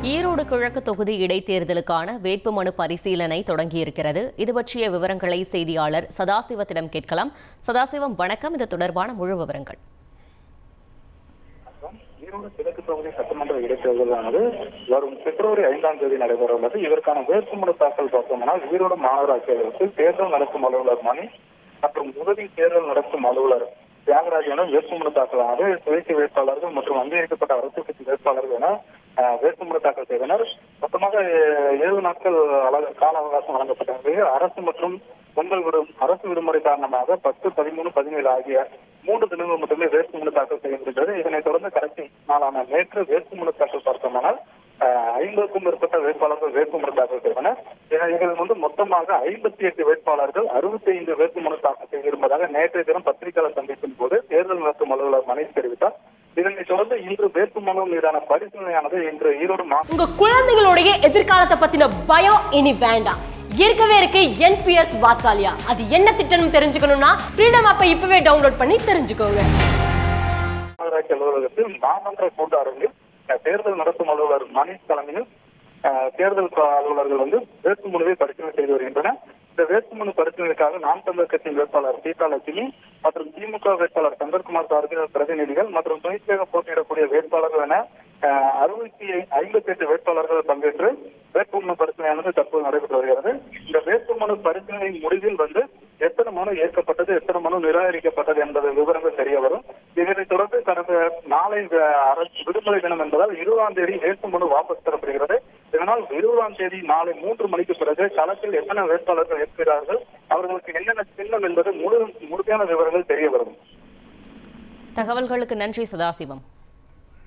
ஈரோடு கிழக்கு தொகுதி இடைத்தேர்தலுக்கான வேட்புமனு பரிசீலனை தொடங்கியிருக்கிறது. இது பற்றிய விவரங்களை செய்தியாளர் சதாசிவத்திடம் கேட்கலாம். சதாசிவம், வணக்கம். இது தொடர்பான முழு விவரங்கள். ஈரோடு கிழக்கு தொகுதி சட்டமன்ற இடைத்தேர்தலானது வரும் பிப்ரவரி 5ஆம் தேதி நடைபெற உள்ளது. இதற்கான வேட்புமனு தாக்கல் பார்த்தோம்னால் ஈரோடு மாநகராட்சியர்களுக்கு தேர்தல் நடத்தும் அலுவலர் மணி மற்றும் உதவி தேர்தல் நடத்தும் அலுவலர் தியாகராஜனும் வேட்புமனு தாக்கலானது சுயேட்சை வேட்பாளர்கள் மற்றும் அங்கீகரிக்கப்பட்ட அரசு கட்சி வேட்பாளர்கள் என வேட்புமனு தாக்கல் செய்தனர். மொத்தமாக 7 நாட்கள் கால அவகாசம் வழங்கப்பட்டது. அரசு மற்றும் அரசு விடுமுறை காரணமாக 10, 13, 17 ஆகிய 3 தினங்கள் மட்டுமே வேட்புமனு தாக்கல் செய்ய முடிந்தது. இதனைத் தொடர்ந்து கடைசி நாளான நேற்று வேட்புமனு தாக்கல் பார்த்தோம்னால் 50க்கும் மேற்பட்ட வேட்பாளர்கள் வேட்புமனு தாக்கல் செய்தனர். இதில் மொத்தமாக 58 வேட்பாளர்கள் 65 வேட்புமனு தாக்கல் செய்திருப்பதாக நேற்றைய தினம் பத்திரிகையாளர் சந்திப்பின் போது தேர்தல் நடத்தும் அலுவலர் மணி தெரிவித்தார். இதனைத் தொடர்ந்து இன்று வேட்புமனு மீதான பரிசீலனையானது இன்று ஈரோடு உங்க குழந்தைகளுடைய எதிர்காலத்தை பத்தின பயம் இனி வேண்டாம். இருக்கவே இருக்கு என்பிஎஸ் வாத்சாலியா. அது என்ன திட்டம் தெரிஞ்சுக்கணும்னா ஃப்ரீடம் ஆப்பை இப்பவே டவுன்லோட் பண்ணி தெரிஞ்சுக்கோங்க. மாநகராட்சி அலுவலகத்தில் மாமன்ற கூட்ட அரங்கில் தேர்தல் நடத்தும் அலுவலர் மணி தலைமையில் தேர்தல் அலுவலர்கள் வேட்புமனுவை பரிசீலனை செய்து வருகின்றனர். இந்த வேட்புமனு பரிசீலனைக்காக நாம் தமிழர் கட்சியின் வேட்பாளர் சீதாலட்சுமி மற்றும் திமுக வேட்பாளர் சந்தர்குமார் சார்பில் பிரதிநிதிகள் மற்றும் துணைக்காக போட்டியிடக்கூடிய வேட்பாளர்கள் என 58 வேட்பாளர்கள் பங்கேற்று வேட்புமனு பரிசீலனையானது தற்போது நடைபெற்று வருகிறது. இந்த வேட்புமனு பரிசீலனை முடிவில் எத்தனை மனு ஏற்கப்பட்டது, எத்தனை மனு நிராகரிக்கப்பட்டது என்பது விவரங்கள் தெரிய வரும். இதனைத் தொடர்ந்து கடந்த நாளை விடுமுறை தினம் என்பதால் 20ஆம் தேதி வேட்புமனு வாபஸ் பெறப்படுகிறது. இதனால் 20ஆம் தேதி மாலை 3 மணிக்கு பிறகு களத்தில் எத்தனை வேட்பாளர்கள் ஏற்கிறார்கள், அவர்களுக்கு என்னென்ன சின்னம் என்பது முழுமையான விவரங்கள் தெரிய வரும். தகவல்களுக்கு நன்றி சதாசிவம்.